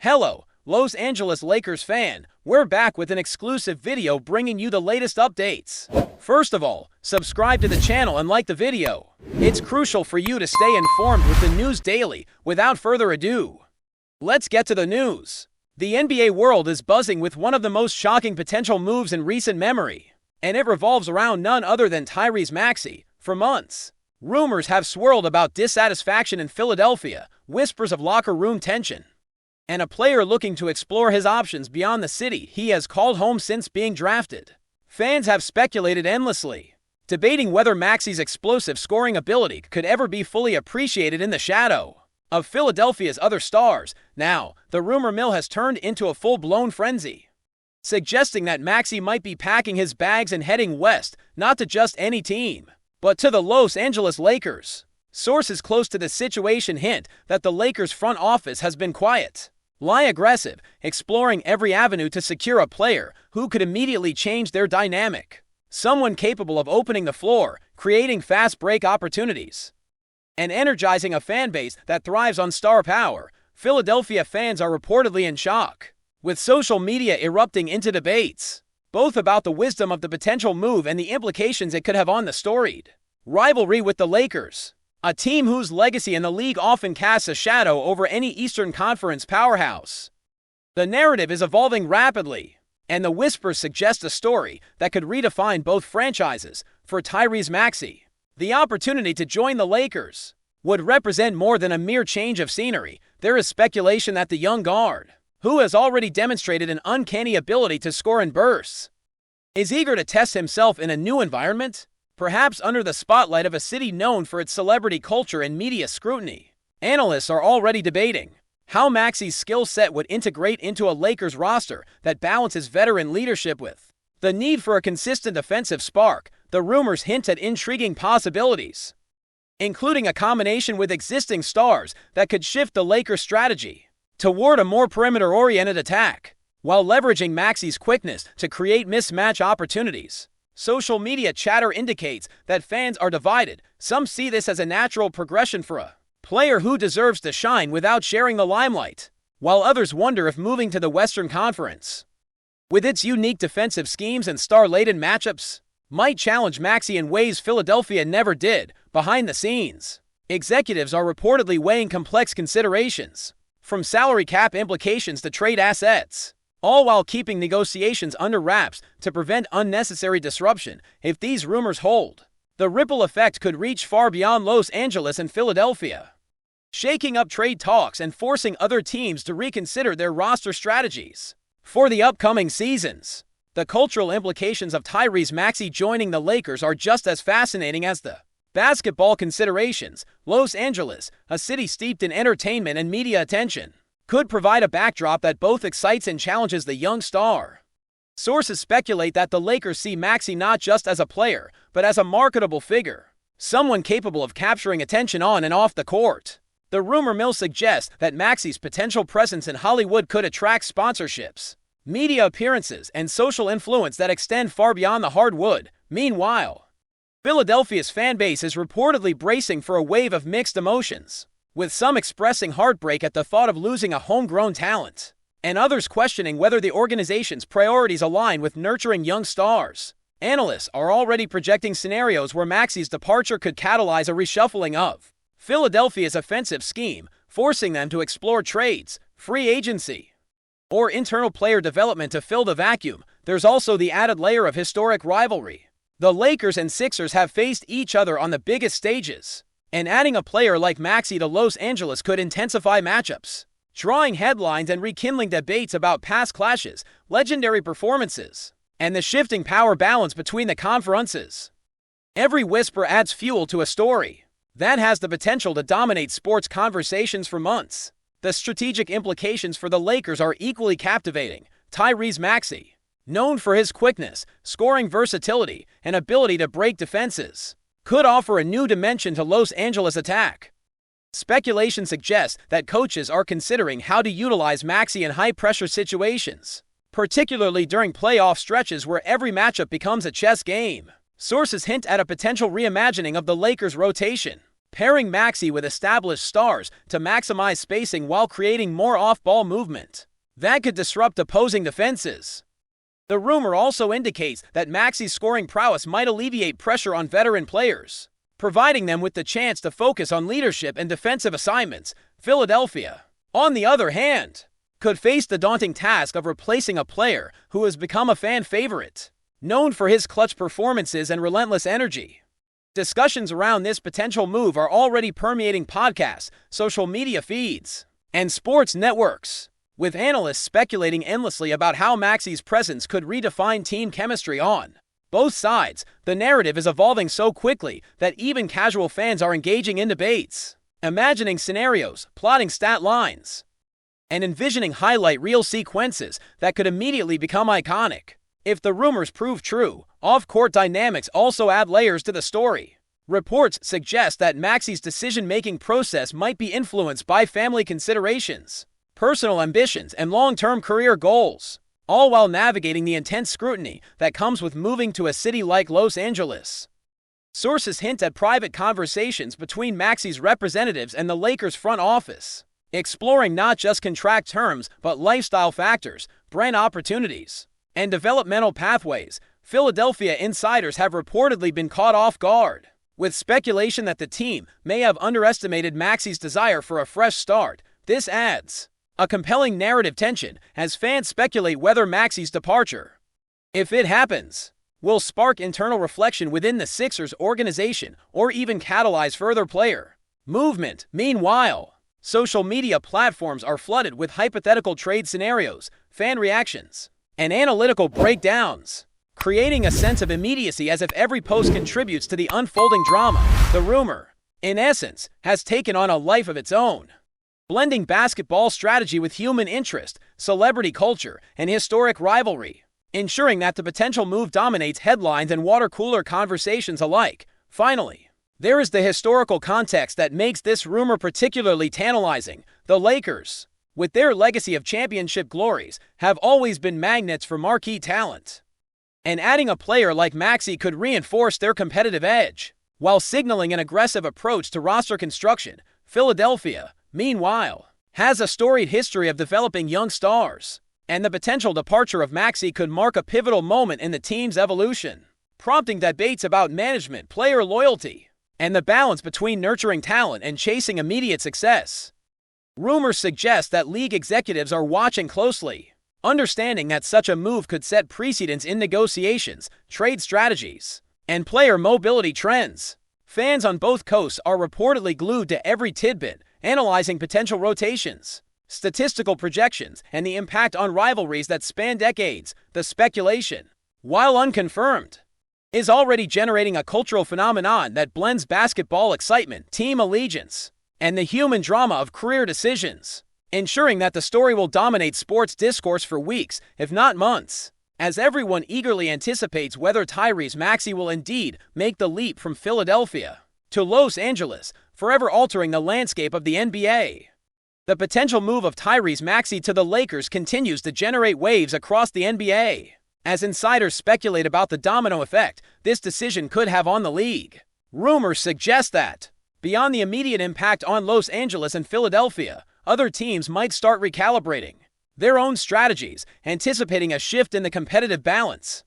Hello, Los Angeles Lakers fan. We're back with an exclusive video bringing you the latest updates. First of all, subscribe to the channel and like the video. It's crucial for you to stay informed with the news daily. Without further ado, let's get to the news. The NBA world is buzzing with one of the most shocking potential moves in recent memory, and it revolves around none other than TYRESE MAXEY. For months, rumors have swirled about dissatisfaction in Philadelphia, whispers of locker room tension, and a player looking to explore his options beyond the city he has called home since being drafted. Fans have speculated endlessly, debating whether Maxey's explosive scoring ability could ever be fully appreciated in the shadow of Philadelphia's other stars. Now, the rumor mill has turned into a full-blown frenzy, suggesting that Maxey might be packing his bags and heading west, not to just any team, but to the Los Angeles Lakers. Sources close to the situation hint that the Lakers front office has been quiet, aggressive, exploring every avenue to secure a player who could immediately change their dynamic. Someone capable of opening the floor, creating fast break opportunities, and energizing a fan base that thrives on star power. Philadelphia fans are reportedly in shock, with social media erupting into debates, both about the wisdom of the potential move and the implications it could have on the storied rivalry with the Lakers, a team whose legacy in the league often casts a shadow over any Eastern Conference powerhouse. The narrative is evolving rapidly, and the whispers suggest a story that could redefine both franchises. For TYRESE MAXEY, the opportunity to join the Lakers would represent more than a mere change of scenery. There is speculation that the young guard, who has already demonstrated an uncanny ability to score in bursts, is eager to test himself in a new environment, perhaps under the spotlight of a city known for its celebrity culture and media scrutiny. Analysts are already debating how Maxey's skill set would integrate into a Lakers roster that balances veteran leadership with the need for a consistent offensive spark. The rumors hint at intriguing possibilities, including a combination with existing stars that could shift the Lakers' strategy toward a more perimeter-oriented attack, while leveraging Maxey's quickness to create mismatch opportunities. Social media chatter indicates that fans are divided. Some see this as a natural progression for a player who deserves to shine without sharing the limelight, while others wonder if moving to the Western Conference, with its unique defensive schemes and star-laden matchups, might challenge Maxey in ways Philadelphia never did. Behind the scenes, executives are reportedly weighing complex considerations, from salary cap implications to trade assets, all while keeping negotiations under wraps to prevent unnecessary disruption. If these rumors hold, the ripple effect could reach far beyond Los Angeles and Philadelphia, shaking up trade talks and forcing other teams to reconsider their roster strategies for the upcoming seasons. The cultural implications of TYRESE MAXEY joining the Lakers are just as fascinating as the basketball considerations. Los Angeles, a city steeped in entertainment and media attention, could provide a backdrop that both excites and challenges the young star. Sources speculate that the Lakers see Maxey not just as a player, but as a marketable figure, someone capable of capturing attention on and off the court. The rumor mill suggests that Maxey's potential presence in Hollywood could attract sponsorships, media appearances, and social influence that extend far beyond the hardwood. Meanwhile, Philadelphia's fan base is reportedly bracing for a wave of mixed emotions, with some expressing heartbreak at the thought of losing a homegrown talent, and others questioning whether the organization's priorities align with nurturing young stars. Analysts are already projecting scenarios where Maxey's departure could catalyze a reshuffling of Philadelphia's offensive scheme, forcing them to explore trades, free agency, or internal player development to fill the vacuum. There's also the added layer of historic rivalry. The Lakers and Sixers have faced each other on the biggest stages, and adding a player like Maxey to Los Angeles could intensify matchups, drawing headlines and rekindling debates about past clashes, legendary performances, and the shifting power balance between the conferences. Every whisper adds fuel to a story that has the potential to dominate sports conversations for months. The strategic implications for the Lakers are equally captivating. TYRESE MAXEY, known for his quickness, scoring versatility, and ability to break defenses, could offer a new dimension to Los Angeles' attack. Speculation suggests that coaches are considering how to utilize Maxey in high-pressure situations, particularly during playoff stretches where every matchup becomes a chess game. Sources hint at a potential reimagining of the Lakers' rotation, pairing Maxey with established stars to maximize spacing while creating more off-ball movement that could disrupt opposing defenses. The rumor also indicates that Maxey's scoring prowess might alleviate pressure on veteran players, providing them with the chance to focus on leadership and defensive assignments. Philadelphia, on the other hand, could face the daunting task of replacing a player who has become a fan favorite, known for his clutch performances and relentless energy. Discussions around this potential move are already permeating podcasts, social media feeds, and sports networks, with analysts speculating endlessly about how Maxey's presence could redefine team chemistry on both sides. The narrative is evolving so quickly that even casual fans are engaging in debates, imagining scenarios, plotting stat lines, and envisioning highlight reel sequences that could immediately become iconic. If the rumors prove true, off-court dynamics also add layers to the story. Reports suggest that Maxey's decision-making process might be influenced by family considerations, personal ambitions, and long-term career goals, all while navigating the intense scrutiny that comes with moving to a city like Los Angeles. Sources hint at private conversations between Maxey's representatives and the Lakers front office, exploring not just contract terms but lifestyle factors, brand opportunities, and developmental pathways. Philadelphia insiders have reportedly been caught off guard, with speculation that the team may have underestimated Maxey's desire for a fresh start. This adds a compelling narrative tension as fans speculate whether Maxey's departure, if it happens, will spark internal reflection within the Sixers organization or even catalyze further player movement. Meanwhile, social media platforms are flooded with hypothetical trade scenarios, fan reactions, and analytical breakdowns, creating a sense of immediacy as if every post contributes to the unfolding drama. The rumor, in essence, has taken on a life of its own, blending basketball strategy with human interest, celebrity culture, and historic rivalry, ensuring that the potential move dominates headlines and water-cooler conversations alike. Finally, there is the historical context that makes this rumor particularly tantalizing. The Lakers, with their legacy of championship glories, have always been magnets for marquee talent, and adding a player like Maxey could reinforce their competitive edge, while signaling an aggressive approach to roster construction. Philadelphia, meanwhile, has a storied history of developing young stars, and the potential departure of Maxey could mark a pivotal moment in the team's evolution, prompting debates about management, player loyalty, and the balance between nurturing talent and chasing immediate success. Rumors suggest that league executives are watching closely, understanding that such a move could set precedents in negotiations, trade strategies, and player mobility trends. Fans on both coasts are reportedly glued to every tidbit, analyzing potential rotations, statistical projections, and the impact on rivalries that span decades. The speculation, while unconfirmed, is already generating a cultural phenomenon that blends basketball excitement, team allegiance, and the human drama of career decisions, ensuring that the story will dominate sports discourse for weeks, if not months, as everyone eagerly anticipates whether TYRESE Maxey will indeed make the leap from Philadelphia to Los Angeles, forever altering the landscape of the NBA. The potential move of TYRESE Maxey to the Lakers continues to generate waves across the NBA, as insiders speculate about the domino effect this decision could have on the league. Rumors suggest that, beyond the immediate impact on Los Angeles and Philadelphia, other teams might start recalibrating their own strategies, anticipating a shift in the competitive balance.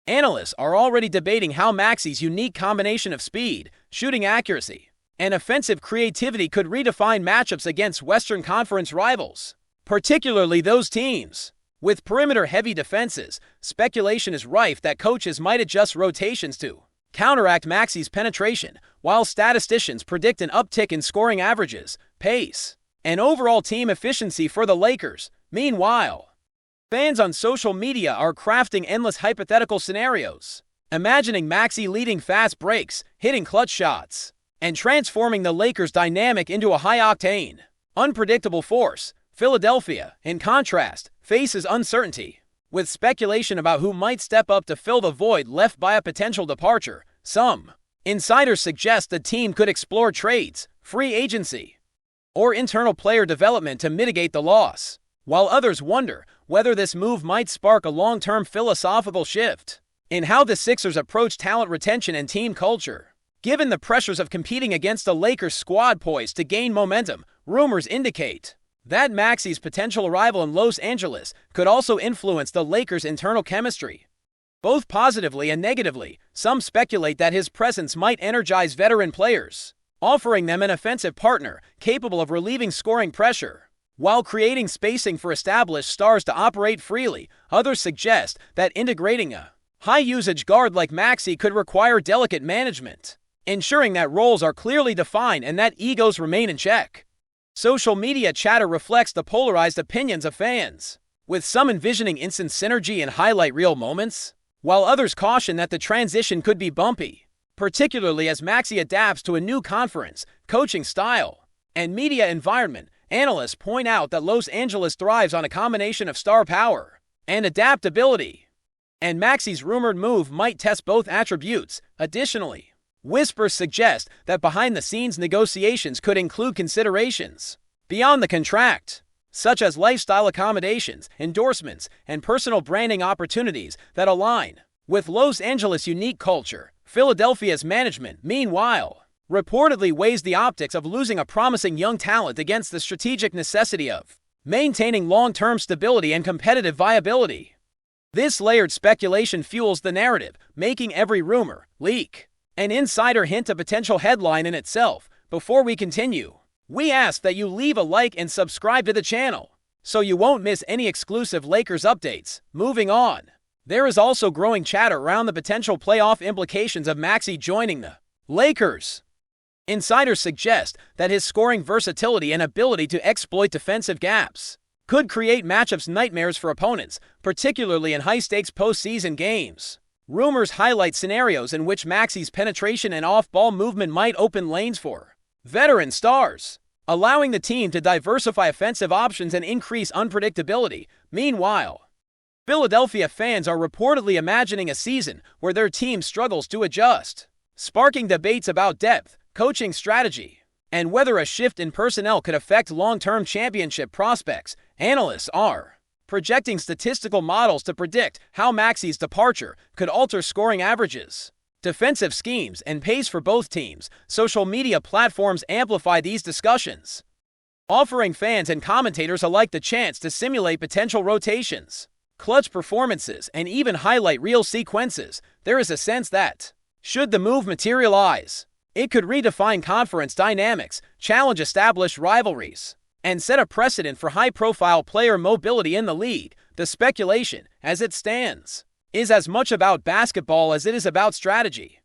Analysts are already debating how Maxey's unique combination of speed, shooting accuracy, and offensive creativity could redefine matchups against Western Conference rivals, particularly those teams with perimeter-heavy defenses. Speculation is rife that coaches might adjust rotations to counteract Maxey's penetration, while statisticians predict an uptick in scoring averages, pace, and overall team efficiency for the Lakers. Meanwhile, fans on social media are crafting endless hypothetical scenarios, imagining Maxey leading fast breaks, hitting clutch shots, and transforming the Lakers' dynamic into a high-octane, unpredictable force. Philadelphia, in contrast, faces uncertainty, with speculation about who might step up to fill the void left by a potential departure. Some insiders suggest the team could explore trades, free agency, or internal player development to mitigate the loss, while others wonder whether this move might spark a long-term philosophical shift in how the Sixers approach talent retention and team culture. Given the pressures of competing against a Lakers squad poised to gain momentum, rumors indicate that Maxey's potential arrival in Los Angeles could also influence the Lakers' internal chemistry. Both positively and negatively, some speculate that his presence might energize veteran players, offering them an offensive partner capable of relieving scoring pressure, while creating spacing for established stars to operate freely. Others suggest that integrating a high-usage guard like Maxey could require delicate management, ensuring that roles are clearly defined and that egos remain in check. Social media chatter reflects the polarized opinions of fans, with some envisioning instant synergy and highlight reel moments, while others caution that the transition could be bumpy, particularly as Maxey adapts to a new conference, coaching style, and media environment. Analysts point out that Los Angeles thrives on a combination of star power and adaptability, and Maxey's rumored move might test both attributes. Additionally, whispers suggest that behind-the-scenes negotiations could include considerations beyond the contract, such as lifestyle accommodations, endorsements, and personal branding opportunities that align with Los Angeles' unique culture. Philadelphia's management, meanwhile, reportedly weighs the optics of losing a promising young talent against the strategic necessity of maintaining long-term stability and competitive viability. This layered speculation fuels the narrative, making every rumor, leak, and insider hint a potential headline in itself. Before we continue, we ask that you leave a like and subscribe to the channel, so you won't miss any exclusive Lakers updates. Moving on, there is also growing chatter around the potential playoff implications of Maxey joining the Lakers. Insiders suggest that his scoring versatility and ability to exploit defensive gaps could create matchups nightmares for opponents, particularly in high-stakes postseason games. Rumors highlight scenarios in which Maxey's penetration and off-ball movement might open lanes for veteran stars, allowing the team to diversify offensive options and increase unpredictability. Meanwhile, Philadelphia fans are reportedly imagining a season where their team struggles to adjust, sparking debates about depth, coaching strategy, and whether a shift in personnel could affect long-term championship prospects. Analysts are projecting statistical models to predict how Maxey's departure could alter scoring averages, defensive schemes, and pace for both teams. Social media platforms amplify these discussions, offering fans and commentators alike the chance to simulate potential rotations, clutch performances, and even highlight reel sequences. There is a sense that, should the move materialize, it could redefine conference dynamics, challenge established rivalries, and set a precedent for high-profile player mobility in the league. The speculation, as it stands, is as much about basketball as it is about strategy,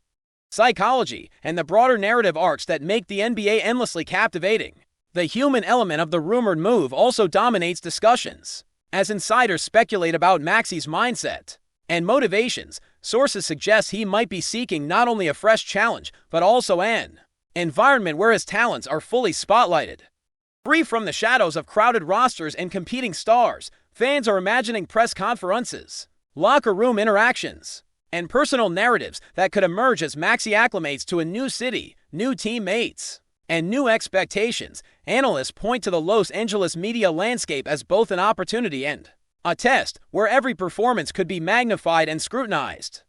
psychology, and the broader narrative arcs that make the NBA endlessly captivating. The human element of the rumored move also dominates discussions, as insiders speculate about Maxey's mindset and motivations. Sources suggest he might be seeking not only a fresh challenge, but also an environment where his talents are fully spotlighted. Free from the shadows of crowded rosters and competing stars, fans are imagining press conferences, locker room interactions, and personal narratives that could emerge as Maxey acclimates to a new city, new teammates, and new expectations. Analysts point to the Los Angeles media landscape as both an opportunity and a test where every performance could be magnified and scrutinized.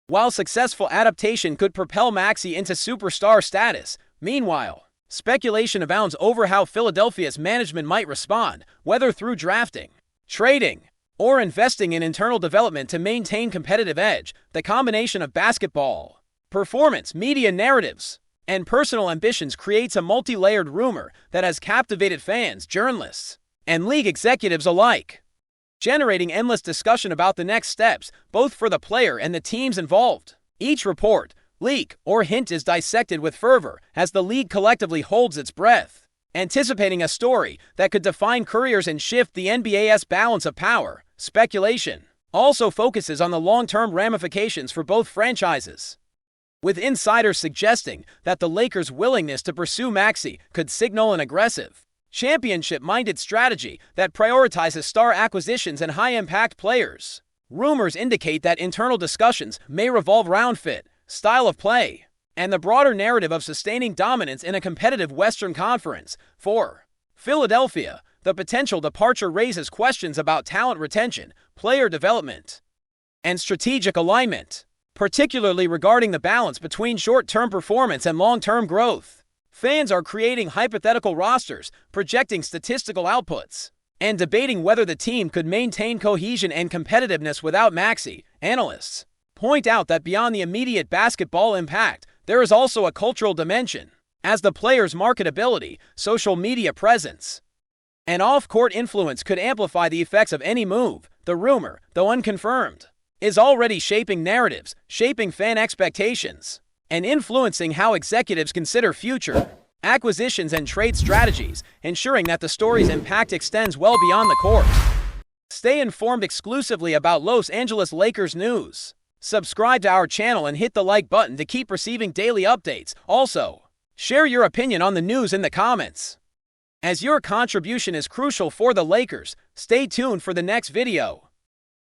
While successful adaptation could propel Maxey into superstar status, meanwhile, speculation abounds over how Philadelphia's management might respond, whether through drafting, trading, or investing in internal development to maintain competitive edge. The combination of basketball, performance, media narratives, and personal ambitions creates a multi-layered rumor that has captivated fans, journalists, and league executives alike, generating endless discussion about the next steps, both for the player and the teams involved. Each report, leak, or hint is dissected with fervor as the league collectively holds its breath, anticipating a story that could define careers and shift the NBA's balance of power. Speculation also focuses on the long-term ramifications for both franchises, with insiders suggesting that the Lakers' willingness to pursue Maxey could signal an aggressive, championship-minded strategy that prioritizes star acquisitions and high-impact players. Rumors indicate that internal discussions may revolve around fit, style of play, and the broader narrative of sustaining dominance in a competitive Western Conference. For Philadelphia, the potential departure raises questions about talent retention, player development, and strategic alignment. particularly regarding the balance between short-term performance and long-term growth. Fans are creating hypothetical rosters, projecting statistical outputs, and debating whether the team could maintain cohesion and competitiveness without MAXEY. Analysts point out that beyond the immediate basketball impact, there is also a cultural dimension, as the player's marketability, social media presence, and off-court influence could amplify the effects of any move. The rumor, though unconfirmed, is already shaping narratives, shaping fan expectations, and influencing how executives consider future acquisitions and trade strategies, ensuring that the story's impact extends well beyond the court. Stay informed exclusively about Los Angeles Lakers news. Subscribe to our channel and hit the like button to keep receiving daily updates. Also, share your opinion on the news in the comments, as your contribution is crucial for the Lakers. Stay tuned for the next video.